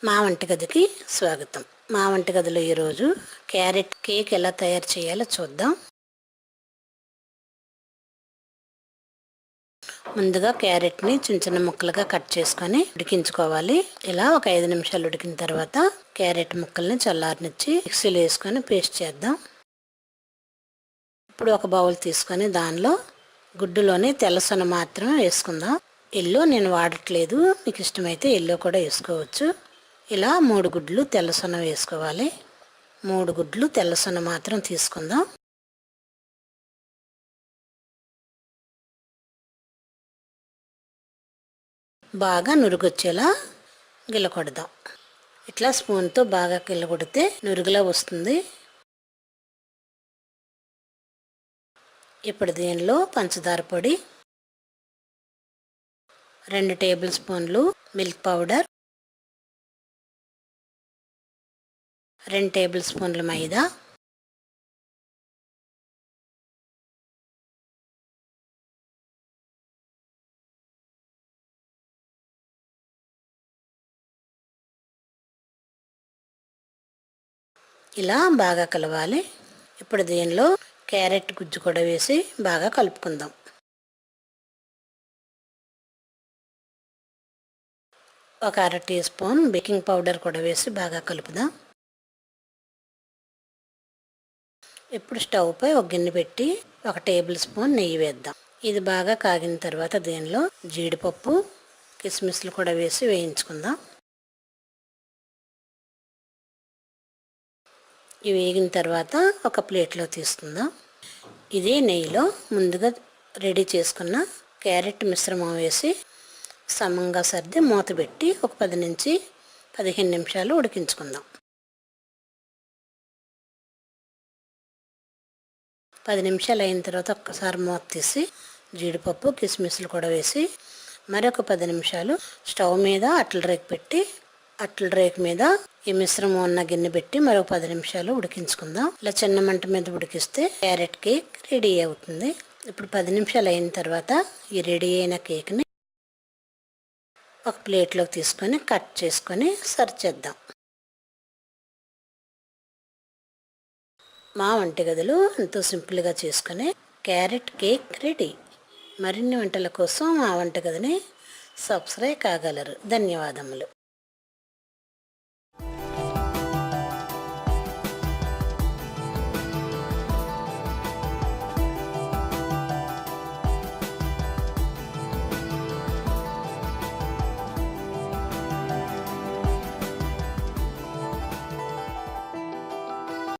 మా వంటగదికి స్వాగతం. మా వంటగదిలో ఈరోజు క్యారెట్ కేక్ ఎలా తయారు చేయాలో చూద్దాం. ముందుగా క్యారెట్ని చిన్న చిన్న ముక్కలుగా కట్ చేసుకొని ఉడికించుకోవాలి. ఇలా ఒక 5 నిమిషాలు ఉడికిన తర్వాత క్యారెట్ ముక్కల్ని చల్లారనిచ్చి మిక్సీలో వేసుకొని పేస్ట్ చేద్దాం. ఇప్పుడు ఒక బౌల్ తీసుకొని దానిలో గుడ్డులోని తెల్లసొన మాత్రమే వేసుకుందాం. ఎల్లో నేను వాడట్లేదు, మీకు ఇష్టమైతే ఎల్లో కూడా వేసుకోవచ్చు. ఇలా 3 గుడ్లు తెల్లసొన వేసుకోవాలి. 3 గుడ్లు తెల్లసొన మాత్రం తీసుకుందాం. బాగా నురుగొచ్చేలా గిల్లకొడదాం. ఇట్లా స్పూన్తో బాగా గిల్లకొడితే నురుగులా వస్తుంది. ఇప్పుడు దీనిలో పంచదార పొడి, 2 టేబుల్ స్పూన్లు మిల్క్ పౌడర్, 2 టేబుల్ స్పూన్ల మైదా, ఇలా బాగా కలవాలి. ఇప్పుడు దీనిలో క్యారెట్ గుజ్జు కూడా వేసి బాగా కలుపుకుందాం. ఒక 1/2 టీ స్పూన్ బేకింగ్ పౌడర్ కూడా వేసి బాగా కలుపుదాం. ఇప్పుడు స్టవ్ పై ఒక గిన్నె పెట్టి 1 టేబుల్ స్పూన్ నెయ్యి వేద్దాం. ఇది బాగా కాగిన తర్వాత దీనిలో జీడిపప్పు, కిస్మిస్లు కూడా వేసి వేయించుకుందాం. ఇవి వేగిన తర్వాత ఒక ప్లేట్లో తీసుకుందాం. ఇదే నెయ్యిలో ముందుగా రెడీ చేసుకున్న క్యారెట్ మిశ్రమం వేసి సమంగా సర్ది మూత పెట్టి ఒక 10 నుంచి 15 నిమిషాలు ఉడికించుకుందాం. 10 నిమిషాలు అయిన తర్వాత ఒక్కసారి మూత తీసి జీడిపప్పు, కిస్మిస్లు కూడా వేసి మరొక 10 నిమిషాలు స్టవ్ మీద అట్ల రేకు పెట్టి అట్ల రేకు మీద ఈ మిశ్రమం ఉన్న గిన్నె పెట్టి మరొక 10 నిమిషాలు ఉడికించుకుందాం. ఇలా చిన్న మంట మీద ఉడికిస్తే క్యారెట్ కేక్ రెడీ అవుతుంది. ఇప్పుడు 10 నిమిషాలు అయిన తర్వాత ఈ రెడీ అయిన కేక్ని ఒక ప్లేట్లోకి తీసుకొని కట్ చేసుకొని సర్వ్ చేద్దాం. మా వంటగదిలో ఎంతో సింపుల్గా చేసుకునే క్యారెట్ కేక్ రెడీ. మరిన్ని వంటల కోసం మా వంటగదిని సబ్స్క్రైబ్ కాగలరు. ధన్యవాదములు.